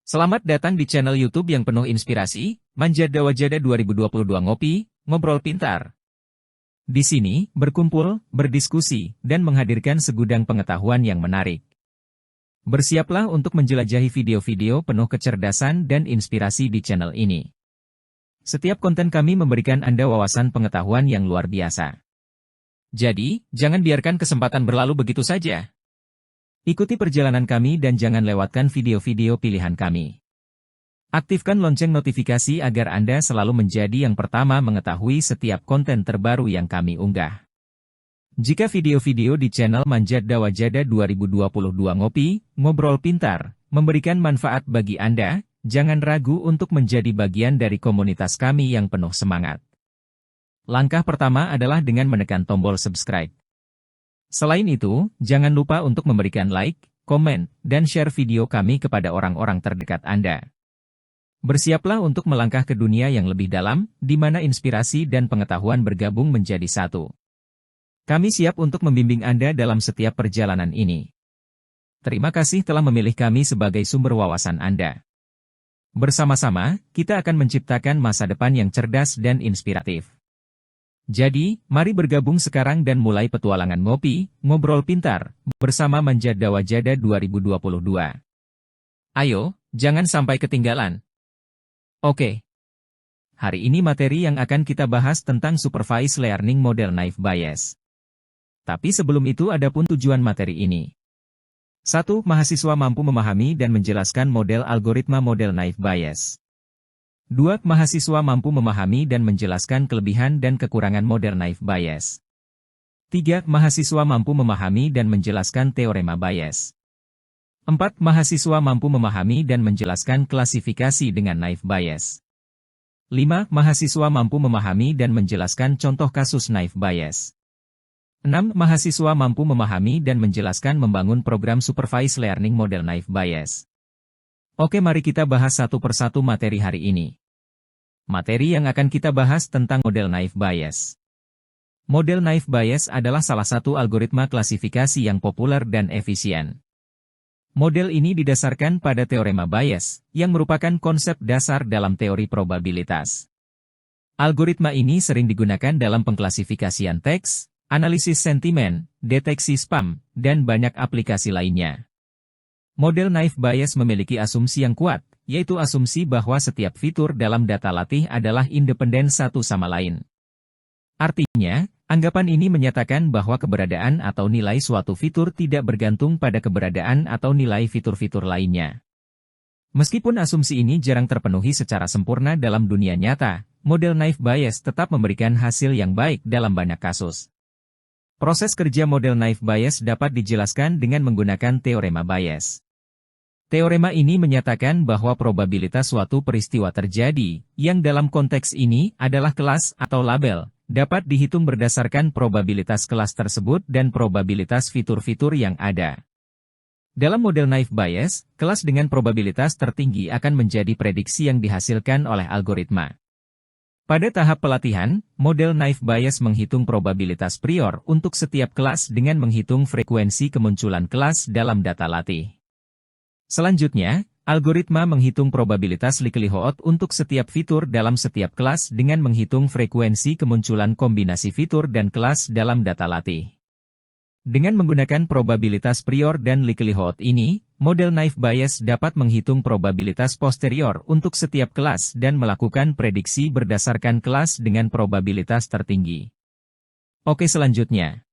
Selamat datang di channel YouTube yang penuh inspirasi, Manjada Wajada 2022 Ngopi, Ngobrol Pintar. Di sini, berkumpul, berdiskusi, dan menghadirkan segudang pengetahuan yang menarik. Bersiaplah untuk menjelajahi video-video penuh kecerdasan dan inspirasi di channel ini. Setiap konten kami memberikan Anda wawasan pengetahuan yang luar biasa. Jadi, jangan biarkan kesempatan berlalu begitu saja. Ikuti perjalanan kami dan jangan lewatkan video-video pilihan kami. Aktifkan lonceng notifikasi agar Anda selalu menjadi yang pertama mengetahui setiap konten terbaru yang kami unggah. Jika video-video di channel Manjada Wajada 2022 Ngopi, Ngobrol Pintar, memberikan manfaat bagi Anda, jangan ragu untuk menjadi bagian dari komunitas kami yang penuh semangat. Langkah pertama adalah dengan menekan tombol subscribe. Selain itu, jangan lupa untuk memberikan like, komen, dan share video kami kepada orang-orang terdekat Anda. Bersiaplah untuk melangkah ke dunia yang lebih dalam, di mana inspirasi dan pengetahuan bergabung menjadi satu. Kami siap untuk membimbing Anda dalam setiap perjalanan ini. Terima kasih telah memilih kami sebagai sumber wawasan Anda. Bersama-sama, kita akan menciptakan masa depan yang cerdas dan inspiratif. Jadi, mari bergabung sekarang dan mulai petualangan ngopi, ngobrol pintar, bersama Manjada Wajada 2022. Ayo, jangan sampai ketinggalan. Oke. Hari ini materi yang akan kita bahas tentang Supervised Learning Model Naive Bayes. Tapi sebelum itu ada pun tujuan materi ini. 1. Mahasiswa mampu memahami dan menjelaskan model algoritma model Naive Bayes. 2. Mahasiswa mampu memahami dan menjelaskan kelebihan dan kekurangan model Naive Bayes. 3. Mahasiswa mampu memahami dan menjelaskan teorema Bayes. 4. Mahasiswa mampu memahami dan menjelaskan klasifikasi dengan Naive Bayes. 5. Mahasiswa mampu memahami dan menjelaskan contoh kasus Naive Bayes. 6. Mahasiswa mampu memahami dan menjelaskan membangun program Supervised Learning Model Naive Bayes. Oke, mari kita bahas satu persatu materi hari ini. Materi yang akan kita bahas tentang model Naive Bayes. Model Naive Bayes adalah salah satu algoritma klasifikasi yang populer dan efisien. Model ini didasarkan pada teorema Bayes, yang merupakan konsep dasar dalam teori probabilitas. Algoritma ini sering digunakan dalam pengklasifikasian teks, analisis sentimen, deteksi spam, dan banyak aplikasi lainnya. Model Naive Bayes memiliki asumsi yang kuat, yaitu asumsi bahwa setiap fitur dalam data latih adalah independen satu sama lain. Artinya, anggapan ini menyatakan bahwa keberadaan atau nilai suatu fitur tidak bergantung pada keberadaan atau nilai fitur-fitur lainnya. Meskipun asumsi ini jarang terpenuhi secara sempurna dalam dunia nyata, model Naive Bayes tetap memberikan hasil yang baik dalam banyak kasus. Proses kerja model Naive Bayes dapat dijelaskan dengan menggunakan teorema Bayes. Teorema ini menyatakan bahwa probabilitas suatu peristiwa terjadi, yang dalam konteks ini adalah kelas atau label, dapat dihitung berdasarkan probabilitas kelas tersebut dan probabilitas fitur-fitur yang ada. Dalam model Naive Bayes, kelas dengan probabilitas tertinggi akan menjadi prediksi yang dihasilkan oleh algoritma. Pada tahap pelatihan, model Naive Bayes menghitung probabilitas prior untuk setiap kelas dengan menghitung frekuensi kemunculan kelas dalam data latih. Selanjutnya, algoritma menghitung probabilitas likelihood untuk setiap fitur dalam setiap kelas dengan menghitung frekuensi kemunculan kombinasi fitur dan kelas dalam data latih. Dengan menggunakan probabilitas prior dan likelihood ini, model Naive Bayes dapat menghitung probabilitas posterior untuk setiap kelas dan melakukan prediksi berdasarkan kelas dengan probabilitas tertinggi. Oke, selanjutnya.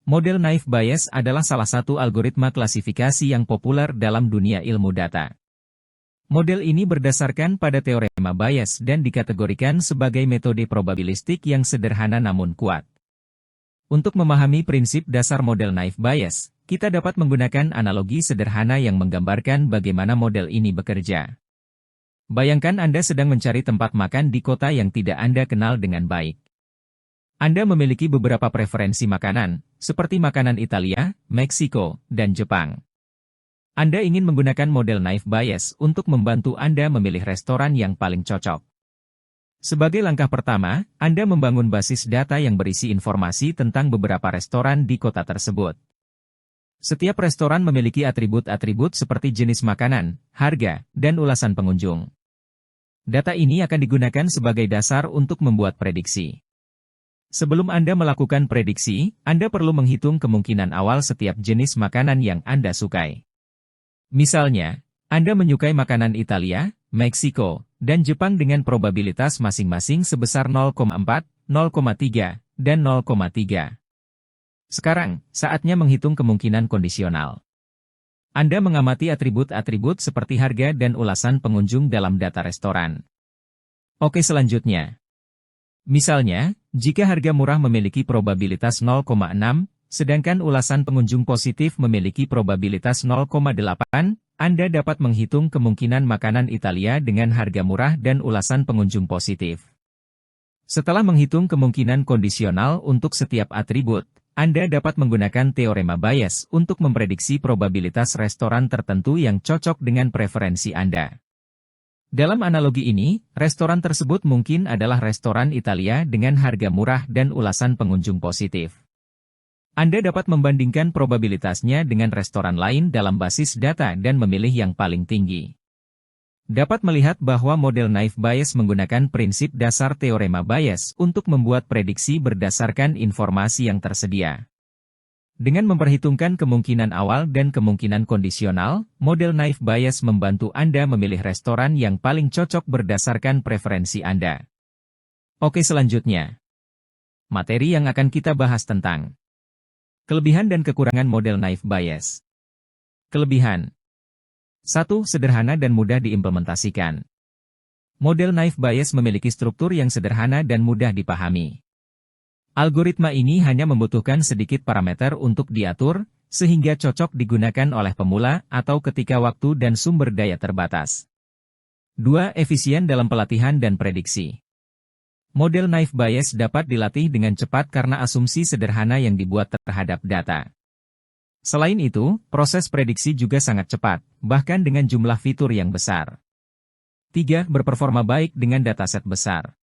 Model Naive Bayes adalah salah satu algoritma klasifikasi yang populer dalam dunia ilmu data. Model ini berdasarkan pada teorema Bayes dan dikategorikan sebagai metode probabilistik yang sederhana namun kuat. Untuk memahami prinsip dasar model Naive Bayes, kita dapat menggunakan analogi sederhana yang menggambarkan bagaimana model ini bekerja. Bayangkan Anda sedang mencari tempat makan di kota yang tidak Anda kenal dengan baik. Anda memiliki beberapa preferensi makanan, seperti makanan Italia, Meksiko, dan Jepang. Anda ingin menggunakan model Naive Bayes untuk membantu Anda memilih restoran yang paling cocok. Sebagai langkah pertama, Anda membangun basis data yang berisi informasi tentang beberapa restoran di kota tersebut. Setiap restoran memiliki atribut-atribut seperti jenis makanan, harga, dan ulasan pengunjung. Data ini akan digunakan sebagai dasar untuk membuat prediksi. Sebelum Anda melakukan prediksi, Anda perlu menghitung kemungkinan awal setiap jenis makanan yang Anda sukai. Misalnya, Anda menyukai makanan Italia, Meksiko, dan Jepang dengan probabilitas masing-masing sebesar 0,4, 0,3, dan 0,3. Sekarang, saatnya menghitung kemungkinan kondisional. Anda mengamati atribut-atribut seperti harga dan ulasan pengunjung dalam data restoran. Oke, selanjutnya. Misalnya, jika harga murah memiliki probabilitas 0,6, sedangkan ulasan pengunjung positif memiliki probabilitas 0,8, Anda dapat menghitung kemungkinan makanan Italia dengan harga murah dan ulasan pengunjung positif. Setelah menghitung kemungkinan kondisional untuk setiap atribut, Anda dapat menggunakan teorema Bayes untuk memprediksi probabilitas restoran tertentu yang cocok dengan preferensi Anda. Dalam analogi ini, restoran tersebut mungkin adalah restoran Italia dengan harga murah dan ulasan pengunjung positif. Anda dapat membandingkan probabilitasnya dengan restoran lain dalam basis data dan memilih yang paling tinggi. Dapat melihat bahwa model Naive Bayes menggunakan prinsip dasar teorema Bayes untuk membuat prediksi berdasarkan informasi yang tersedia. Dengan memperhitungkan kemungkinan awal dan kemungkinan kondisional, model Naive Bayes membantu Anda memilih restoran yang paling cocok berdasarkan preferensi Anda. Oke, selanjutnya. Materi yang akan kita bahas tentang kelebihan dan kekurangan model Naive Bayes. Kelebihan 1. Sederhana dan mudah diimplementasikan. Model Naive Bayes memiliki struktur yang sederhana dan mudah dipahami. Algoritma ini hanya membutuhkan sedikit parameter untuk diatur, sehingga cocok digunakan oleh pemula atau ketika waktu dan sumber daya terbatas. 2. Efisien dalam pelatihan dan prediksi. Model Naive Bayes dapat dilatih dengan cepat karena asumsi sederhana yang dibuat terhadap data. Selain itu, proses prediksi juga sangat cepat, bahkan dengan jumlah fitur yang besar. 3. Berperforma baik dengan dataset besar.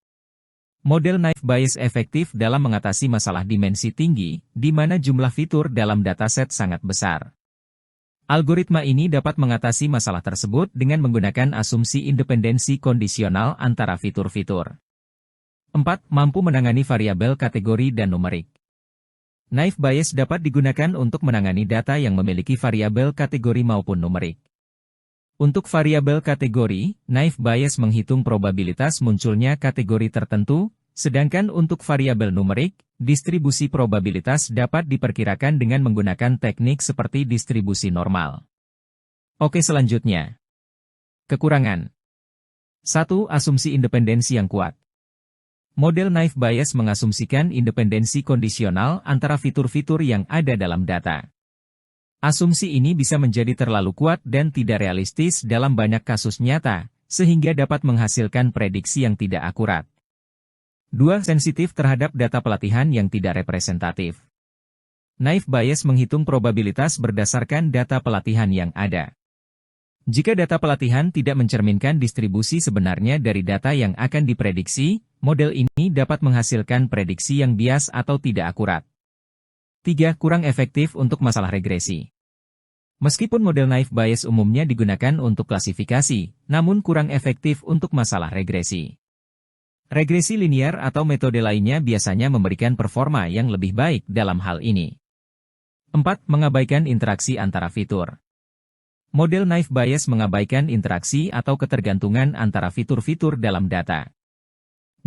Model Naive Bayes efektif dalam mengatasi masalah dimensi tinggi, di mana jumlah fitur dalam dataset sangat besar. Algoritma ini dapat mengatasi masalah tersebut dengan menggunakan asumsi independensi kondisional antara fitur-fitur. 4. Mampu menangani variabel kategori dan numerik. Naive Bayes dapat digunakan untuk menangani data yang memiliki variabel kategori maupun numerik. Untuk variabel kategori, Naive Bayes menghitung probabilitas munculnya kategori tertentu, sedangkan untuk variabel numerik, distribusi probabilitas dapat diperkirakan dengan menggunakan teknik seperti distribusi normal. Oke, selanjutnya. Kekurangan 1. Asumsi independensi yang kuat. Model Naive Bayes mengasumsikan independensi kondisional antara fitur-fitur yang ada dalam data. Asumsi ini bisa menjadi terlalu kuat dan tidak realistis dalam banyak kasus nyata, sehingga dapat menghasilkan prediksi yang tidak akurat. 2. Sensitif terhadap data pelatihan yang tidak representatif. Naive Bayes menghitung probabilitas berdasarkan data pelatihan yang ada. Jika data pelatihan tidak mencerminkan distribusi sebenarnya dari data yang akan diprediksi, model ini dapat menghasilkan prediksi yang bias atau tidak akurat. 3. Kurang efektif untuk masalah regresi. Meskipun model Naive Bayes umumnya digunakan untuk klasifikasi, namun kurang efektif untuk masalah regresi. Regresi linear atau metode lainnya biasanya memberikan performa yang lebih baik dalam hal ini. 4. Mengabaikan interaksi antara fitur. Model Naive Bayes mengabaikan interaksi atau ketergantungan antara fitur-fitur dalam data.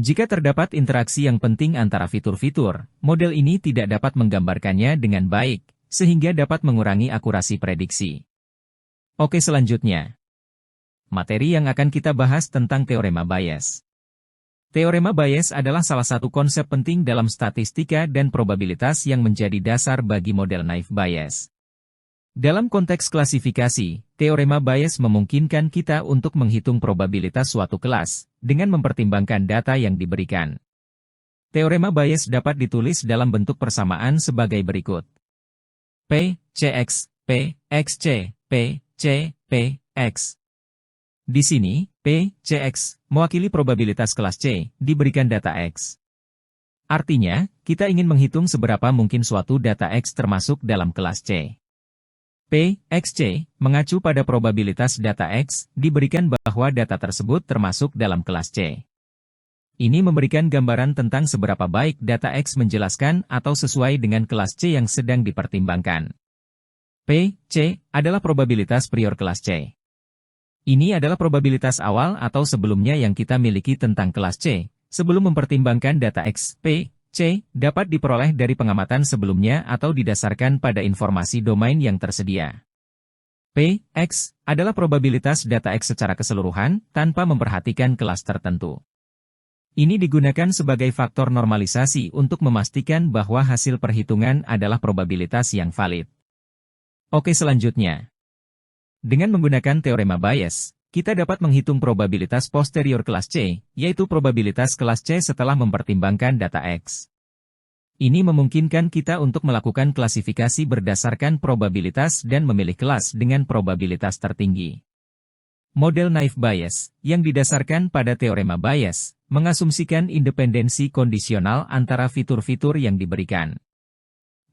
Jika terdapat interaksi yang penting antara fitur-fitur, model ini tidak dapat menggambarkannya dengan baik, sehingga dapat mengurangi akurasi prediksi. Oke, selanjutnya. Materi yang akan kita bahas tentang teorema Bayes. Teorema Bayes adalah salah satu konsep penting dalam statistika dan probabilitas yang menjadi dasar bagi model Naive Bayes. Dalam konteks klasifikasi, teorema Bayes memungkinkan kita untuk menghitung probabilitas suatu kelas, dengan mempertimbangkan data yang diberikan. Teorema Bayes dapat ditulis dalam bentuk persamaan sebagai berikut. P, CX, P, XC, P, C, P, X. Di sini, P, CX, mewakili probabilitas kelas C, diberikan data X. Artinya, kita ingin menghitung seberapa mungkin suatu data X termasuk dalam kelas C. P, X, C, mengacu pada probabilitas data X, diberikan bahwa data tersebut termasuk dalam kelas C. Ini memberikan gambaran tentang seberapa baik data X menjelaskan atau sesuai dengan kelas C yang sedang dipertimbangkan. P, C, adalah probabilitas prior kelas C. Ini adalah probabilitas awal atau sebelumnya yang kita miliki tentang kelas C, sebelum mempertimbangkan data X. P, C, dapat diperoleh dari pengamatan sebelumnya atau didasarkan pada informasi domain yang tersedia. P, X, adalah probabilitas data X secara keseluruhan, tanpa memperhatikan kelas tertentu. Ini digunakan sebagai faktor normalisasi untuk memastikan bahwa hasil perhitungan adalah probabilitas yang valid. Oke, selanjutnya. Dengan menggunakan teorema Bayes, kita dapat menghitung probabilitas posterior kelas C, yaitu probabilitas kelas C setelah mempertimbangkan data X. Ini memungkinkan kita untuk melakukan klasifikasi berdasarkan probabilitas dan memilih kelas dengan probabilitas tertinggi. Model naive Bayes, yang didasarkan pada teorema Bayes, mengasumsikan independensi kondisional antara fitur-fitur yang diberikan.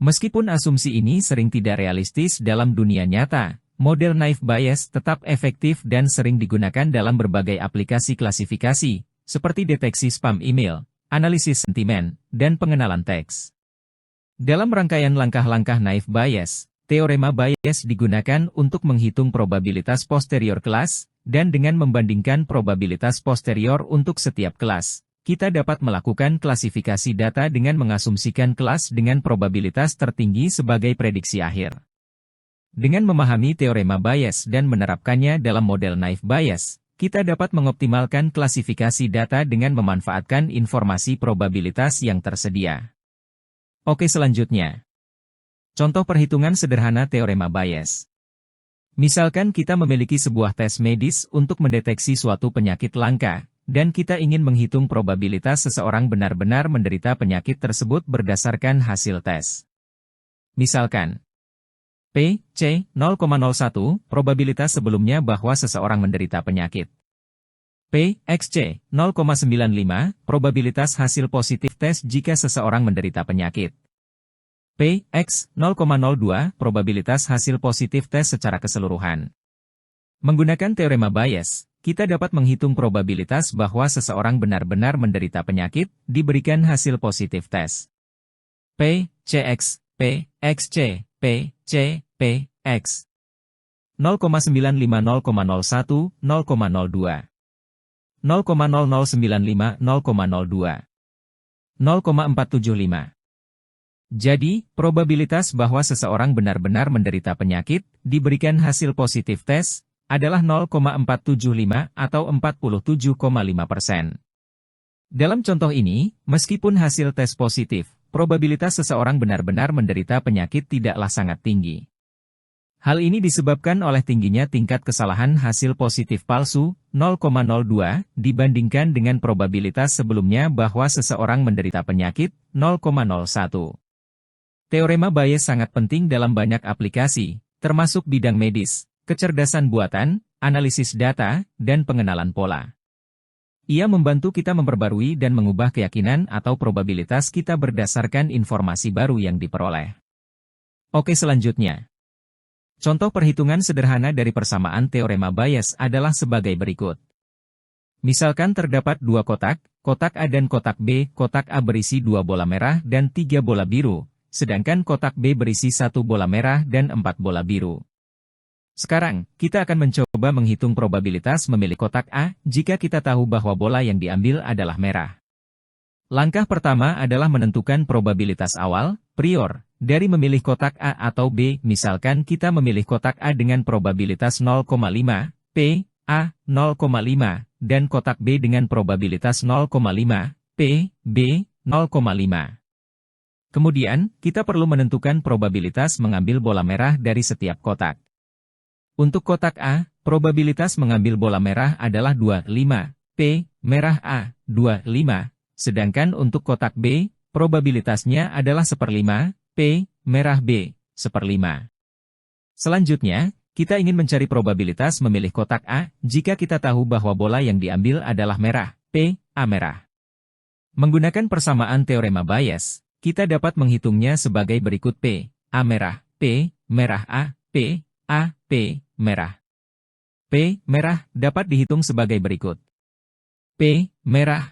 Meskipun asumsi ini sering tidak realistis dalam dunia nyata, model naive Bayes tetap efektif dan sering digunakan dalam berbagai aplikasi klasifikasi, seperti deteksi spam email, analisis sentimen, dan pengenalan teks. Dalam rangkaian langkah-langkah naive Bayes, teorema Bayes digunakan untuk menghitung probabilitas posterior kelas, dan dengan membandingkan probabilitas posterior untuk setiap kelas, kita dapat melakukan klasifikasi data dengan mengasumsikan kelas dengan probabilitas tertinggi sebagai prediksi akhir. Dengan memahami teorema Bayes dan menerapkannya dalam model naive Bayes, kita dapat mengoptimalkan klasifikasi data dengan memanfaatkan informasi probabilitas yang tersedia. Oke, selanjutnya. Contoh perhitungan sederhana teorema Bayes. Misalkan kita memiliki sebuah tes medis untuk mendeteksi suatu penyakit langka, dan kita ingin menghitung probabilitas seseorang benar-benar menderita penyakit tersebut berdasarkan hasil tes. Misalkan, P, C, 0,01, probabilitas sebelumnya bahwa seseorang menderita penyakit. P, X, C, 0,95, probabilitas hasil positif tes jika seseorang menderita penyakit. P, X, 0,02, probabilitas hasil positif tes secara keseluruhan. Menggunakan teorema Bayes, kita dapat menghitung probabilitas bahwa seseorang benar-benar menderita penyakit, diberikan hasil positif tes. P, CX, P, XC, P, C, P, X. 0,95 0,01 0,02 0,0095 0,02 0,475. Jadi, probabilitas bahwa seseorang benar-benar menderita penyakit, diberikan hasil positif tes, adalah 0,475 atau 47,5%. Dalam contoh ini, meskipun hasil tes positif, probabilitas seseorang benar-benar menderita penyakit tidaklah sangat tinggi. Hal ini disebabkan oleh tingginya tingkat kesalahan hasil positif palsu, 0,02, dibandingkan dengan probabilitas sebelumnya bahwa seseorang menderita penyakit, 0,01. Teorema Bayes sangat penting dalam banyak aplikasi, termasuk bidang medis, kecerdasan buatan, analisis data, dan pengenalan pola. Ia membantu kita memperbarui dan mengubah keyakinan atau probabilitas kita berdasarkan informasi baru yang diperoleh. Oke, selanjutnya. Contoh perhitungan sederhana dari persamaan teorema Bayes adalah sebagai berikut. Misalkan terdapat dua kotak, kotak A dan kotak B, kotak A berisi 2 bola merah dan 3 bola biru, sedangkan kotak B berisi 1 bola merah dan 4 bola biru. Sekarang, kita akan mencoba menghitung probabilitas memilih kotak A jika kita tahu bahwa bola yang diambil adalah merah. Langkah pertama adalah menentukan probabilitas awal, prior, dari memilih kotak A atau B. Misalkan kita memilih kotak A dengan probabilitas 0,5, P, A, 0,5, dan kotak B dengan probabilitas 0,5, P, B, 0,5. Kemudian, kita perlu menentukan probabilitas mengambil bola merah dari setiap kotak. Untuk kotak A, probabilitas mengambil bola merah adalah 25, P, merah A, 25, sedangkan untuk kotak B, probabilitasnya adalah 1/5, P, merah B, 1/5. Selanjutnya, kita ingin mencari probabilitas memilih kotak A jika kita tahu bahwa bola yang diambil adalah merah, P, A merah. Menggunakan persamaan teorema Bayes, kita dapat menghitungnya sebagai berikut P, A merah, P, merah A, P, A, P, merah. P, merah, dapat dihitung sebagai berikut. P, merah,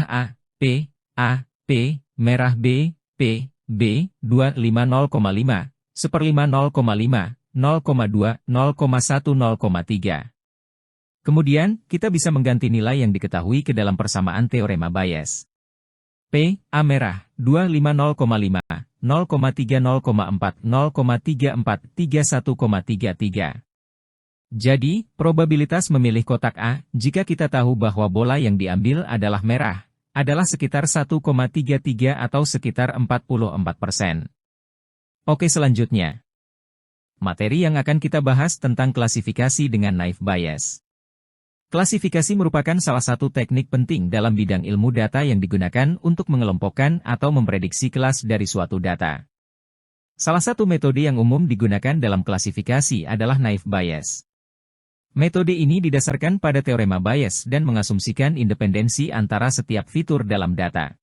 A, P, A, P, merah B, P, B, 250,5, 1/5 0,5, 0,2, 0,1, 0,3. Kemudian, kita bisa mengganti nilai yang diketahui ke dalam persamaan teorema Bayes. P, A merah, 250,5, 0,3, 0,4, 0,34, 31,33. Jadi, probabilitas memilih kotak A, jika kita tahu bahwa bola yang diambil adalah merah, adalah sekitar 1,33 atau sekitar 44%. Oke, selanjutnya. Materi yang akan kita bahas tentang klasifikasi dengan naive Bayes. Klasifikasi merupakan salah satu teknik penting dalam bidang ilmu data yang digunakan untuk mengelompokkan atau memprediksi kelas dari suatu data. Salah satu metode yang umum digunakan dalam klasifikasi adalah naive Bayes. Metode ini didasarkan pada teorema Bayes dan mengasumsikan independensi antara setiap fitur dalam data.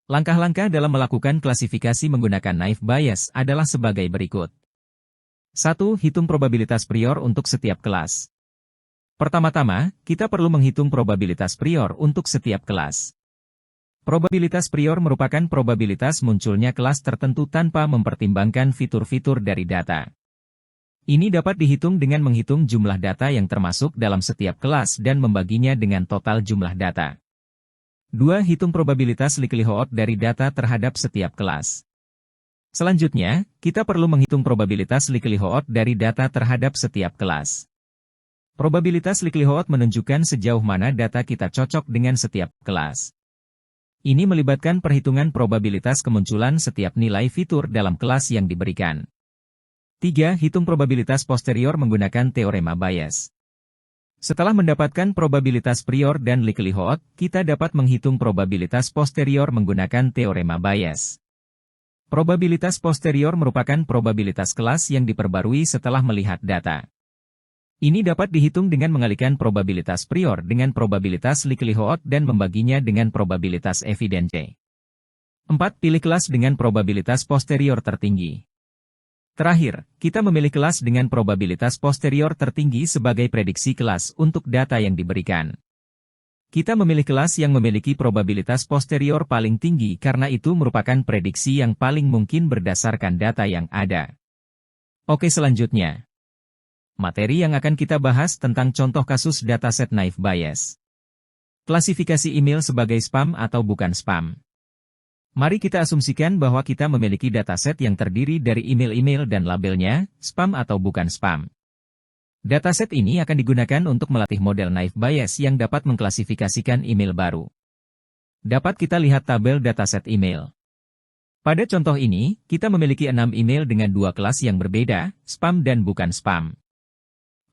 Langkah-langkah dalam melakukan klasifikasi menggunakan naive Bayes adalah sebagai berikut. 1. Hitung probabilitas prior untuk setiap kelas. Pertama-tama, kita perlu menghitung probabilitas prior untuk setiap kelas. Probabilitas prior merupakan probabilitas munculnya kelas tertentu tanpa mempertimbangkan fitur-fitur dari data. Ini dapat dihitung dengan menghitung jumlah data yang termasuk dalam setiap kelas dan membaginya dengan total jumlah data. 2. Hitung probabilitas likelihood dari data terhadap setiap kelas. Selanjutnya, kita perlu menghitung probabilitas likelihood dari data terhadap setiap kelas. Probabilitas likelihood menunjukkan sejauh mana data kita cocok dengan setiap kelas. Ini melibatkan perhitungan probabilitas kemunculan setiap nilai fitur dalam kelas yang diberikan. 3. Hitung probabilitas posterior menggunakan teorema Bayes. Setelah mendapatkan probabilitas prior dan likelihood, kita dapat menghitung probabilitas posterior menggunakan teorema Bayes. Probabilitas posterior merupakan probabilitas kelas yang diperbarui setelah melihat data. Ini dapat dihitung dengan mengalihkan probabilitas prior dengan probabilitas likelihood dan membaginya dengan probabilitas evidence. 4. Pilih kelas dengan probabilitas posterior tertinggi. Terakhir, kita memilih kelas dengan probabilitas posterior tertinggi sebagai prediksi kelas untuk data yang diberikan. Kita memilih kelas yang memiliki probabilitas posterior paling tinggi karena itu merupakan prediksi yang paling mungkin berdasarkan data yang ada. Oke, selanjutnya. Materi yang akan kita bahas tentang contoh kasus dataset naive Bayes. Klasifikasi email sebagai spam atau bukan spam. Mari kita asumsikan bahwa kita memiliki dataset yang terdiri dari email-email dan labelnya, spam atau bukan spam. Dataset ini akan digunakan untuk melatih model naive Bayes yang dapat mengklasifikasikan email baru. Dapat kita lihat tabel dataset email. Pada contoh ini, kita memiliki 6 email dengan 2 kelas yang berbeda, spam dan bukan spam.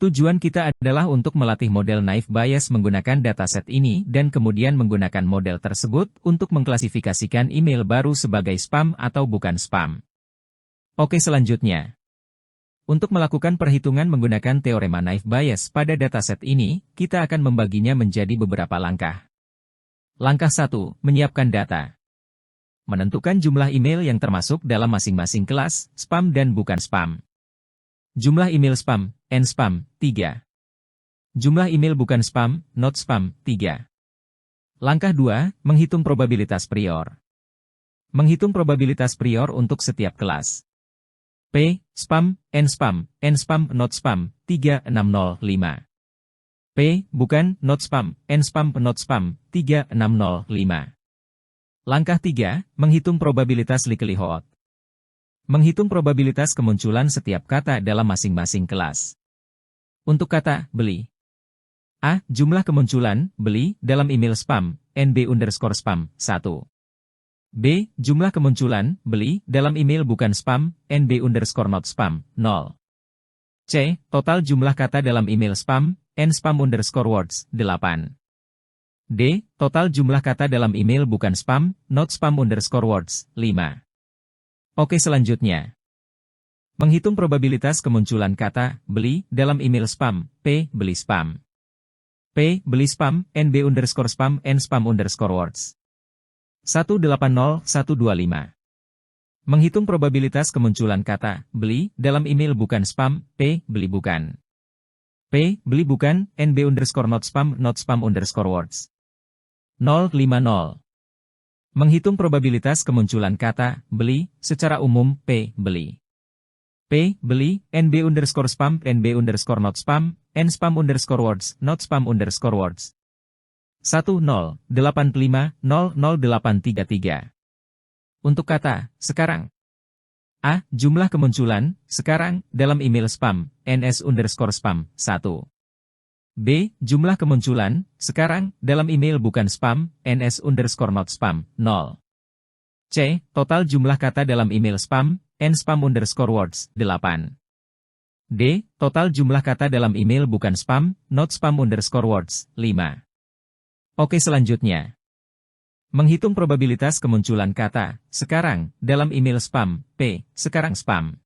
Tujuan kita adalah untuk melatih model naive Bayes menggunakan dataset ini dan kemudian menggunakan model tersebut untuk mengklasifikasikan email baru sebagai spam atau bukan spam. Oke, selanjutnya. Untuk melakukan perhitungan menggunakan teorema naive Bayes pada dataset ini, kita akan membaginya menjadi beberapa langkah. Langkah 1. Menyiapkan data. Menentukan jumlah email yang termasuk dalam masing-masing kelas, spam dan bukan spam. Jumlah email spam, n-spam, 3. Jumlah email bukan spam, not spam, 3. Langkah 2, menghitung probabilitas prior. Menghitung probabilitas prior untuk setiap kelas. P, spam, n-spam, not spam, 3605. P, bukan, not spam, n-spam, not spam, 3605. Langkah 3, menghitung probabilitas likelihood. Menghitung probabilitas kemunculan setiap kata dalam masing-masing kelas. Untuk kata, beli. A. Jumlah kemunculan, beli, dalam email spam, NB_spam, 1. B. Jumlah kemunculan, beli, dalam email bukan spam, NB_not spam, 0. C. Total jumlah kata dalam email spam, nspam_words, 8. D. Total jumlah kata dalam email bukan spam, not spam_words, 5. Oke, selanjutnya. Menghitung probabilitas kemunculan kata beli dalam email spam, P. Beli spam. P. Beli spam, NB_spam, nspam_words. 180125. Menghitung probabilitas kemunculan kata beli dalam email bukan spam, P. Beli bukan. P. Beli bukan, NB_not spam words. 050. Menghitung probabilitas kemunculan kata beli secara umum, P. Beli. P. Beli, NB_spam, NB_not spam, N spam_words, not spam_words. 1085000833. Untuk kata sekarang. A. Jumlah kemunculan sekarang dalam email spam, NS_spam, 1. B. Jumlah kemunculan sekarang dalam email bukan spam, NS_not spam, 0. C. Total jumlah kata dalam email spam, N spam_words, 8. D. Total jumlah kata dalam email bukan spam, not spam_words, 5. Oke, selanjutnya. Menghitung probabilitas kemunculan kata sekarang dalam email spam, P. Sekarang spam.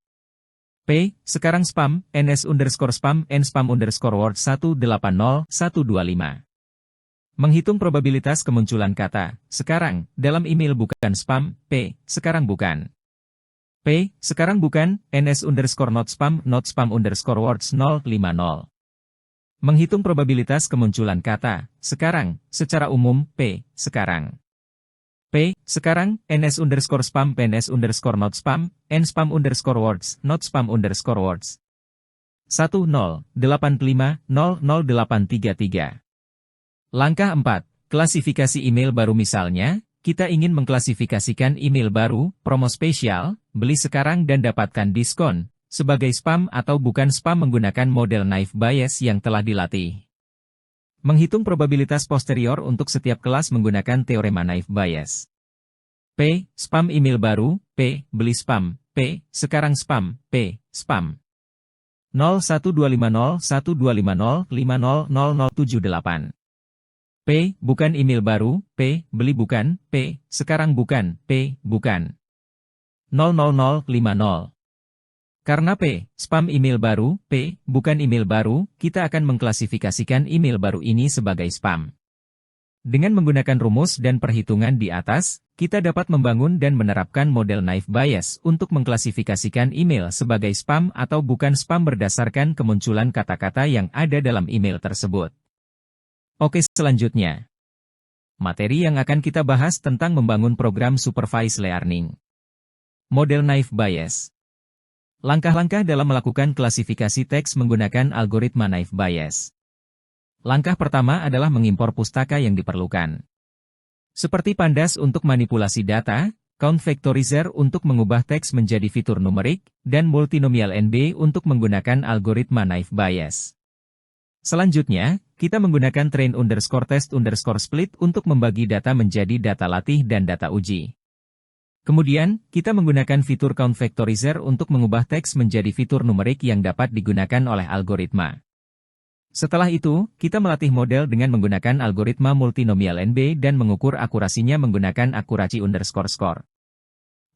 P. Sekarang spam, NS_spam, N spam_words 180125. Menghitung probabilitas kemunculan kata sekarang dalam email bukan spam, P. Sekarang bukan. P. Sekarang bukan, NS_not spam, not spam_words 050. Menghitung probabilitas kemunculan kata sekarang secara umum, P. Sekarang. P. Sekarang, NS_spam, PNS_not spam, N spam_words, not spam_words. 1085000833. Langkah 4. Klasifikasi email baru. Misalnya, kita ingin mengklasifikasikan email baru, promo spesial, beli sekarang dan dapatkan diskon, sebagai spam atau bukan spam menggunakan model naive Bayes yang telah dilatih. Menghitung probabilitas posterior untuk setiap kelas menggunakan teorema naive Bayes. P. Spam email baru, P. Beli spam, P. Sekarang spam, P. Spam. 0125012505000078. P. Bukan email baru, P. Beli bukan, P. Sekarang bukan, P. Bukan. 00050. Karena P. Spam email baru, P. Bukan email baru, kita akan mengklasifikasikan email baru ini sebagai spam. Dengan menggunakan rumus dan perhitungan di atas, kita dapat membangun dan menerapkan model naive Bayes untuk mengklasifikasikan email sebagai spam atau bukan spam berdasarkan kemunculan kata-kata yang ada dalam email tersebut. Oke, selanjutnya. Materi yang akan kita bahas tentang membangun program supervised learning. Model naive Bayes. Langkah-langkah dalam melakukan klasifikasi teks menggunakan algoritma naive Bayes. Langkah pertama adalah mengimpor pustaka yang diperlukan. Seperti Pandas untuk manipulasi data, Count Vectorizer untuk mengubah teks menjadi fitur numerik, dan Multinomial NB untuk menggunakan algoritma naive Bayes. Selanjutnya, kita menggunakan train_test_split untuk membagi data menjadi data latih dan data uji. Kemudian, kita menggunakan fitur Count Vectorizer untuk mengubah teks menjadi fitur numerik yang dapat digunakan oleh algoritma. Setelah itu, kita melatih model dengan menggunakan algoritma multinomial NB dan mengukur akurasinya menggunakan accuracy_score.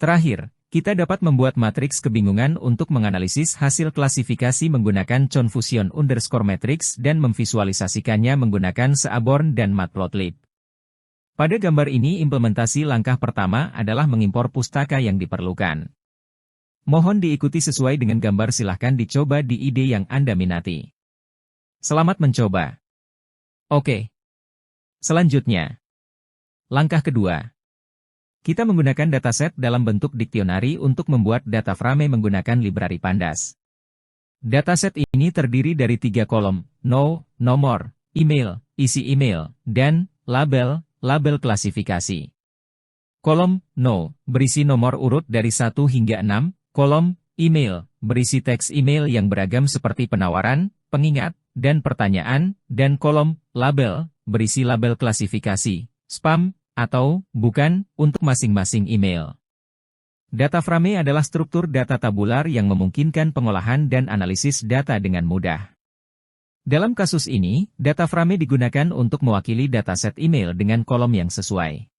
Terakhir, kita dapat membuat matriks kebingungan untuk menganalisis hasil klasifikasi menggunakan Confusion_matrix dan memvisualisasikannya menggunakan Seaborn dan Matplotlib. Pada gambar ini implementasi langkah pertama adalah mengimpor pustaka yang diperlukan. Mohon diikuti sesuai dengan gambar, silahkan dicoba di ide yang Anda minati. Selamat mencoba. Oke. Selanjutnya. Langkah kedua. Kita menggunakan dataset dalam bentuk diktionary untuk membuat data frame menggunakan library Pandas. Dataset ini terdiri dari 3 kolom, no, nomor, email, isi email, dan label klasifikasi. Kolom no berisi nomor urut dari 1 hingga 6, kolom email berisi teks email yang beragam seperti penawaran, pengingat, dan pertanyaan, dan kolom label berisi label klasifikasi, spam, atau bukan, untuk masing-masing email. Data frame adalah struktur data tabular yang memungkinkan pengolahan dan analisis data dengan mudah. Dalam kasus ini, data frame digunakan untuk mewakili dataset email dengan kolom yang sesuai.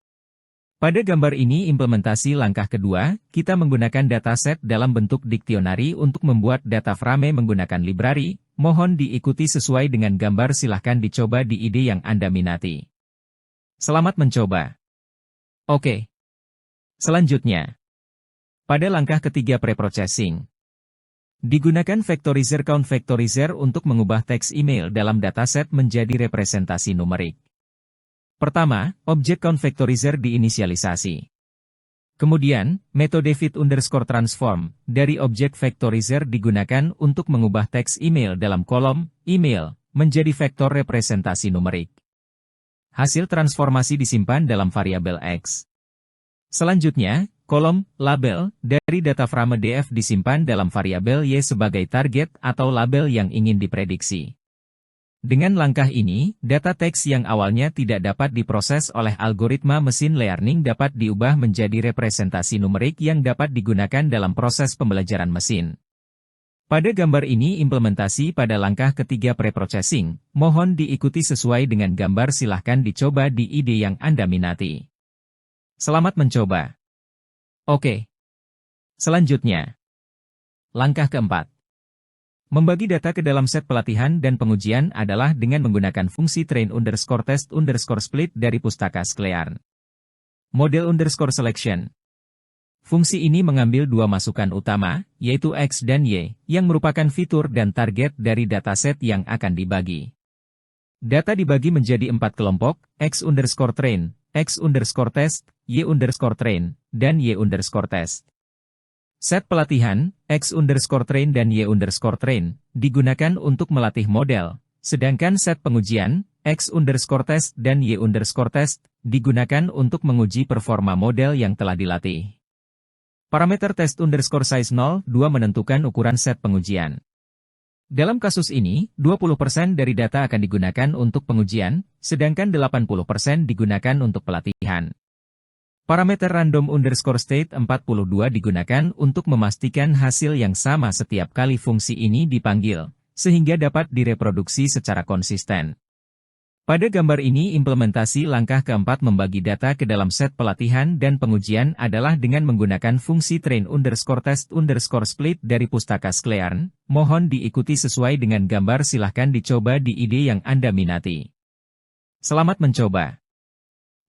Pada gambar ini implementasi langkah kedua, kita menggunakan dataset dalam bentuk diktionary untuk membuat data frame menggunakan library. Mohon diikuti sesuai dengan gambar, silahkan dicoba di ide yang Anda minati. Selamat mencoba. Oke. Selanjutnya. Pada langkah ketiga preprocessing, digunakan vectorizer count vectorizer untuk mengubah teks email dalam dataset menjadi representasi numerik. Pertama, objek count vectorizer diinisialisasi. Kemudian, metode fit_transform dari objek vectorizer digunakan untuk mengubah teks email dalam kolom email menjadi vektor representasi numerik. Hasil transformasi disimpan dalam variabel X. Selanjutnya, kolom label dari data frame DF disimpan dalam variabel Y sebagai target atau label yang ingin diprediksi. Dengan langkah ini, data teks yang awalnya tidak dapat diproses oleh algoritma mesin learning dapat diubah menjadi representasi numerik yang dapat digunakan dalam proses pembelajaran mesin. Pada gambar ini implementasi pada langkah ketiga preprocessing, mohon diikuti sesuai dengan gambar, silahkan dicoba di ide yang Anda minati. Selamat mencoba. Oke. Selanjutnya, langkah keempat. Membagi data ke dalam set pelatihan dan pengujian adalah dengan menggunakan fungsi train_test_split dari pustaka Sklearn. Model_selection. Fungsi ini mengambil dua masukan utama, yaitu X dan Y, yang merupakan fitur dan target dari dataset yang akan dibagi. Data dibagi menjadi 4 kelompok, X_train, X_test, Y_train, dan Y_test. Set pelatihan, X_train dan Y_train, digunakan untuk melatih model, sedangkan set pengujian, X_test dan Y_test, digunakan untuk menguji performa model yang telah dilatih. Parameter test_size 0,2 menentukan ukuran set pengujian. Dalam kasus ini, 20% dari data akan digunakan untuk pengujian, sedangkan 80% digunakan untuk pelatihan. Parameter random_state 42 digunakan untuk memastikan hasil yang sama setiap kali fungsi ini dipanggil, sehingga dapat direproduksi secara konsisten. Pada gambar ini implementasi langkah keempat membagi data ke dalam set pelatihan dan pengujian adalah dengan menggunakan fungsi train_test_split dari pustaka Sklearn. Mohon diikuti sesuai dengan gambar, silahkan dicoba di ide yang Anda minati. Selamat mencoba.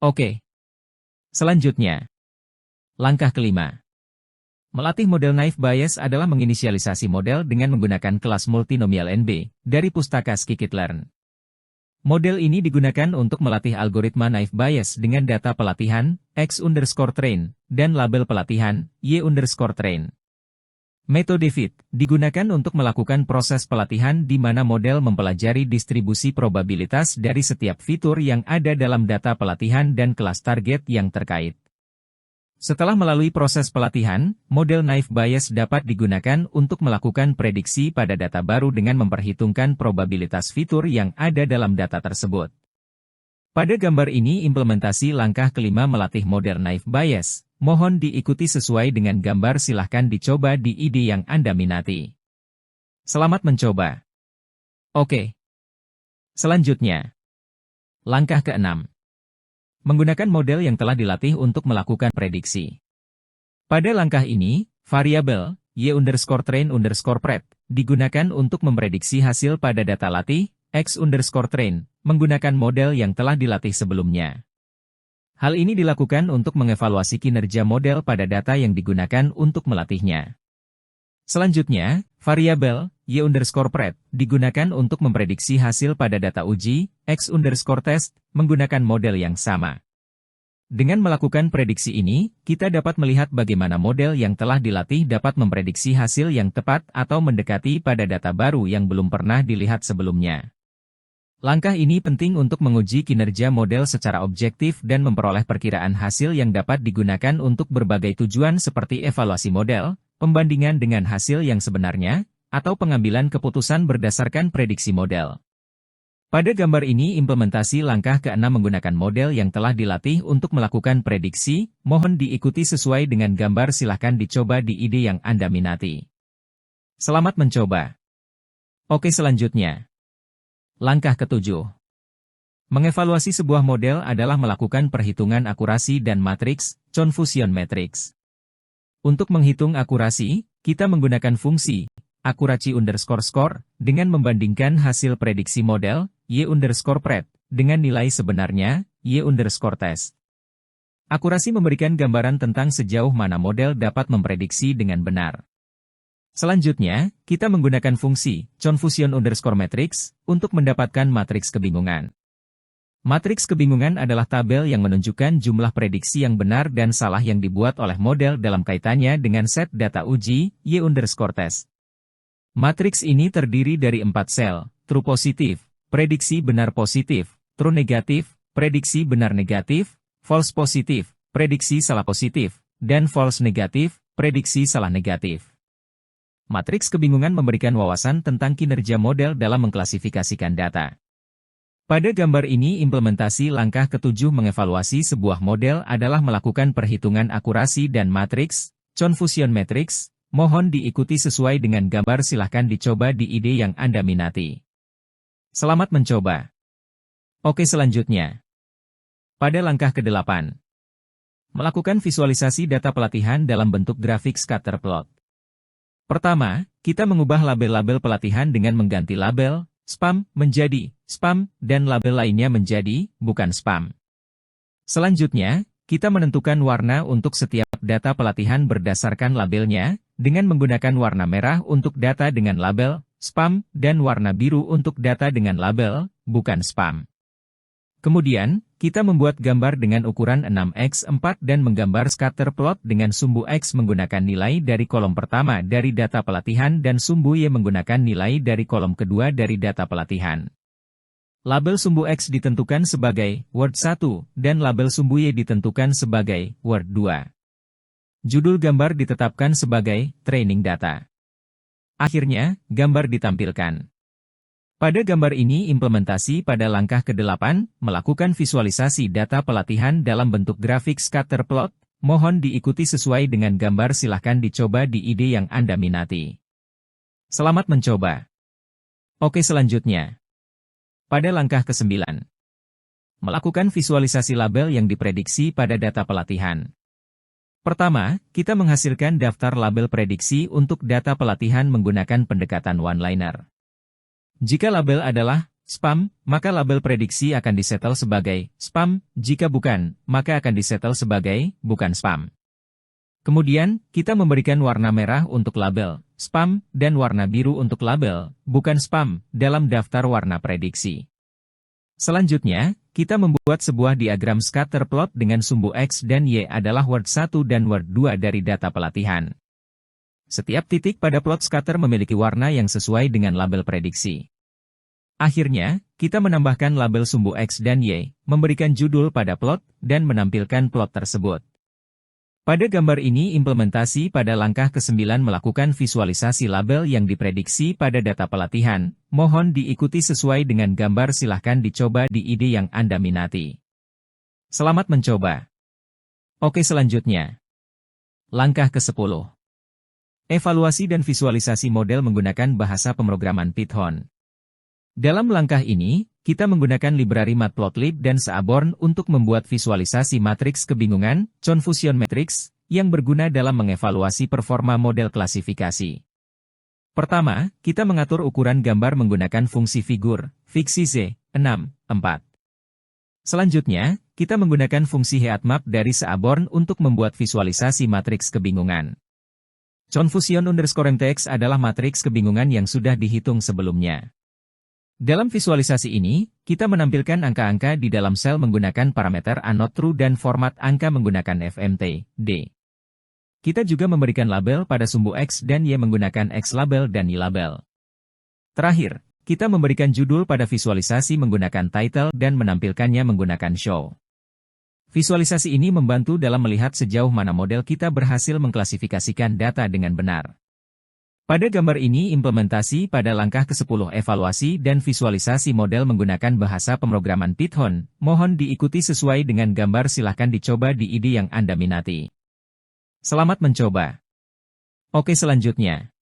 Oke. Selanjutnya, langkah kelima. Melatih model naive Bayes adalah menginisialisasi model dengan menggunakan kelas multinomial NB dari pustaka scikit-learn. Model ini digunakan untuk melatih algoritma naive Bayes dengan data pelatihan, X_train, dan label pelatihan, Y_train. Metode fit digunakan untuk melakukan proses pelatihan di mana model mempelajari distribusi probabilitas dari setiap fitur yang ada dalam data pelatihan dan kelas target yang terkait. Setelah melalui proses pelatihan, model naive Bayes dapat digunakan untuk melakukan prediksi pada data baru dengan memperhitungkan probabilitas fitur yang ada dalam data tersebut. Pada gambar ini implementasi langkah kelima melatih model naive Bayes. Mohon diikuti sesuai dengan gambar, silahkan dicoba di ide yang Anda minati. Selamat mencoba. Oke. Selanjutnya, langkah keenam. Menggunakan model yang telah dilatih untuk melakukan prediksi. Pada langkah ini, variabel Y_train_pred digunakan untuk memprediksi hasil pada data latih, X_train, menggunakan model yang telah dilatih sebelumnya. Hal ini dilakukan untuk mengevaluasi kinerja model pada data yang digunakan untuk melatihnya. Selanjutnya, variabel Y_pred digunakan untuk memprediksi hasil pada data uji, X_test, menggunakan model yang sama. Dengan melakukan prediksi ini, kita dapat melihat bagaimana model yang telah dilatih dapat memprediksi hasil yang tepat atau mendekati pada data baru yang belum pernah dilihat sebelumnya. Langkah ini penting untuk menguji kinerja model secara objektif dan memperoleh perkiraan hasil yang dapat digunakan untuk berbagai tujuan seperti evaluasi model, pembandingan dengan hasil yang sebenarnya, atau pengambilan keputusan berdasarkan prediksi model. Pada gambar ini implementasi langkah keenam menggunakan model yang telah dilatih untuk melakukan prediksi. Mohon diikuti sesuai dengan gambar, silahkan dicoba di ide yang Anda minati. Selamat mencoba. Oke, selanjutnya. Langkah ketujuh. Mengevaluasi sebuah model adalah melakukan perhitungan akurasi dan matriks, confusion matrix. Untuk menghitung akurasi, kita menggunakan fungsi accuracy_score dengan membandingkan hasil prediksi model, Y_pred, dengan nilai sebenarnya, Y_test. Akurasi memberikan gambaran tentang sejauh mana model dapat memprediksi dengan benar. Selanjutnya, kita menggunakan fungsi confusion_matrix untuk mendapatkan matriks kebingungan. Matriks kebingungan adalah tabel yang menunjukkan jumlah prediksi yang benar dan salah yang dibuat oleh model dalam kaitannya dengan set data uji y_test. Matriks ini terdiri dari 4 sel: true positif, prediksi benar positif, true negatif, prediksi benar negatif, false positif, prediksi salah positif, dan false negatif, prediksi salah negatif. Matriks kebingungan memberikan wawasan tentang kinerja model dalam mengklasifikasikan data. Pada gambar ini implementasi langkah ketujuh mengevaluasi sebuah model adalah melakukan perhitungan akurasi dan matriks, confusion matrix, mohon diikuti sesuai dengan gambar, silahkan dicoba di ide yang Anda minati. Selamat mencoba. Oke, selanjutnya. Pada langkah ke-8. Melakukan visualisasi data pelatihan dalam bentuk grafik scatter plot. Pertama, kita mengubah label-label pelatihan dengan mengganti label spam menjadi spam dan label lainnya menjadi bukan spam. Selanjutnya, kita menentukan warna untuk setiap data pelatihan berdasarkan labelnya, dengan menggunakan warna merah untuk data dengan label spam dan warna biru untuk data dengan label bukan spam. Kemudian, kita membuat gambar dengan ukuran 6x4 dan menggambar scatter plot dengan sumbu X menggunakan nilai dari kolom pertama dari data pelatihan dan sumbu Y menggunakan nilai dari kolom kedua dari data pelatihan. Label sumbu X ditentukan sebagai Word 1 dan label sumbu Y ditentukan sebagai Word 2. Judul gambar ditetapkan sebagai training data. Akhirnya, gambar ditampilkan. Pada gambar ini implementasi pada langkah ke-8, melakukan visualisasi data pelatihan dalam bentuk grafik scatter plot, mohon diikuti sesuai dengan gambar, silahkan dicoba di ide yang Anda minati. Selamat mencoba. Oke, selanjutnya. Pada langkah ke-9. Melakukan visualisasi label yang diprediksi pada data pelatihan. Pertama, kita menghasilkan daftar label prediksi untuk data pelatihan menggunakan pendekatan one-liner. Jika label adalah spam, maka label prediksi akan disetel sebagai spam, jika bukan, maka akan disetel sebagai bukan spam. Kemudian, kita memberikan warna merah untuk label spam dan warna biru untuk label bukan spam dalam daftar warna prediksi. Selanjutnya, kita membuat sebuah diagram scatter plot dengan sumbu X dan Y adalah Word 1 dan Word 2 dari data pelatihan. Setiap titik pada plot scatter memiliki warna yang sesuai dengan label prediksi. Akhirnya, kita menambahkan label sumbu X dan Y, memberikan judul pada plot, dan menampilkan plot tersebut. Pada gambar ini implementasi pada langkah ke-9 melakukan visualisasi label yang diprediksi pada data pelatihan, mohon diikuti sesuai dengan gambar, silahkan dicoba di ide yang Anda minati. Selamat mencoba. Oke, selanjutnya. Langkah ke-10. Evaluasi dan visualisasi model menggunakan bahasa pemrograman Python. Dalam langkah ini, kita menggunakan library Matplotlib dan Seaborn untuk membuat visualisasi matriks kebingungan, confusion matrix, yang berguna dalam mengevaluasi performa model klasifikasi. Pertama, kita mengatur ukuran gambar menggunakan fungsi figur, fiksi Z6, 4. Selanjutnya, kita menggunakan fungsi heatmap dari Seaborn untuk membuat visualisasi matriks kebingungan. Confusion_matrix adalah matriks kebingungan yang sudah dihitung sebelumnya. Dalam visualisasi ini, kita menampilkan angka-angka di dalam sel menggunakan parameter ANOT_TRUE dan format angka menggunakan FMT, D. Kita juga memberikan label pada sumbu X dan Y menggunakan X-label dan Y-label. Terakhir, kita memberikan judul pada visualisasi menggunakan title dan menampilkannya menggunakan show. Visualisasi ini membantu dalam melihat sejauh mana model kita berhasil mengklasifikasikan data dengan benar. Pada gambar ini implementasi pada langkah ke-10 evaluasi dan visualisasi model menggunakan bahasa pemrograman Python, mohon diikuti sesuai dengan gambar, silahkan dicoba di ide yang Anda minati. Selamat mencoba. Oke, selanjutnya.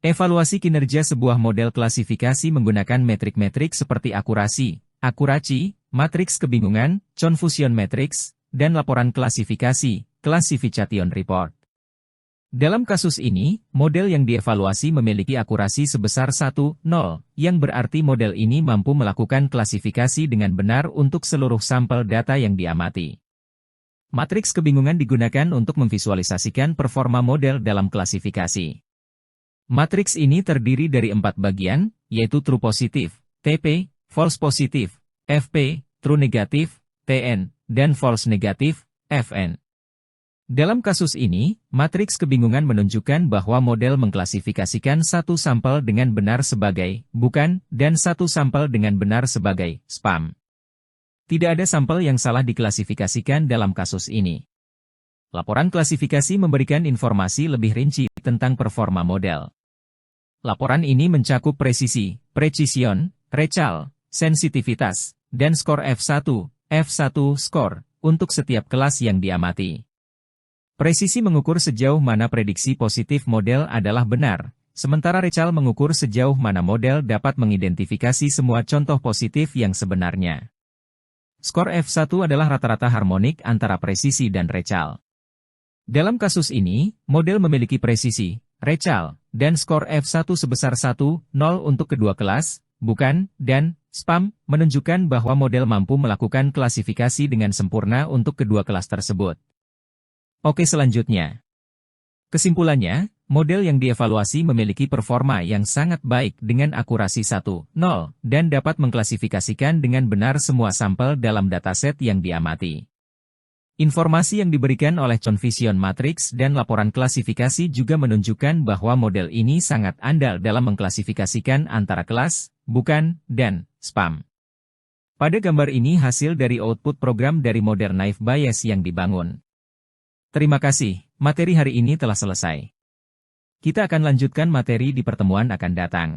Evaluasi kinerja sebuah model klasifikasi menggunakan metrik-metrik seperti akurasi, matriks kebingungan, confusion matrix, dan laporan klasifikasi, classification report. Dalam kasus ini, model yang dievaluasi memiliki akurasi sebesar 1,0, yang berarti model ini mampu melakukan klasifikasi dengan benar untuk seluruh sampel data yang diamati. Matriks kebingungan digunakan untuk memvisualisasikan performa model dalam klasifikasi. Matriks ini terdiri dari 4 bagian, yaitu true positif, TP, false positif, FP, true negatif, TN, dan false negatif, FN. Dalam kasus ini, matriks kebingungan menunjukkan bahwa model mengklasifikasikan satu sampel dengan benar sebagai bukan dan satu sampel dengan benar sebagai spam. Tidak ada sampel yang salah diklasifikasikan dalam kasus ini. Laporan klasifikasi memberikan informasi lebih rinci tentang performa model. Laporan ini mencakup presisi, precision, recal, sensitivitas, dan skor F1, F1 skor untuk setiap kelas yang diamati. Presisi mengukur sejauh mana prediksi positif model adalah benar, sementara recal mengukur sejauh mana model dapat mengidentifikasi semua contoh positif yang sebenarnya. Skor F1 adalah rata-rata harmonik antara presisi dan recal. Dalam kasus ini, model memiliki presisi, recal, dan skor F1 sebesar 1, 0 untuk kedua kelas, bukan, dan spam, menunjukkan bahwa model mampu melakukan klasifikasi dengan sempurna untuk kedua kelas tersebut. Oke, selanjutnya. Kesimpulannya, model yang dievaluasi memiliki performa yang sangat baik dengan akurasi 1, 0, dan dapat mengklasifikasikan dengan benar semua sampel dalam dataset yang diamati. Informasi yang diberikan oleh Confusion Matrix dan laporan klasifikasi juga menunjukkan bahwa model ini sangat andal dalam mengklasifikasikan antara kelas, bukan, dan spam. Pada gambar ini hasil dari output program dari model naive Bayes yang dibangun. Terima kasih, materi hari ini telah selesai. Kita akan lanjutkan materi di pertemuan akan datang.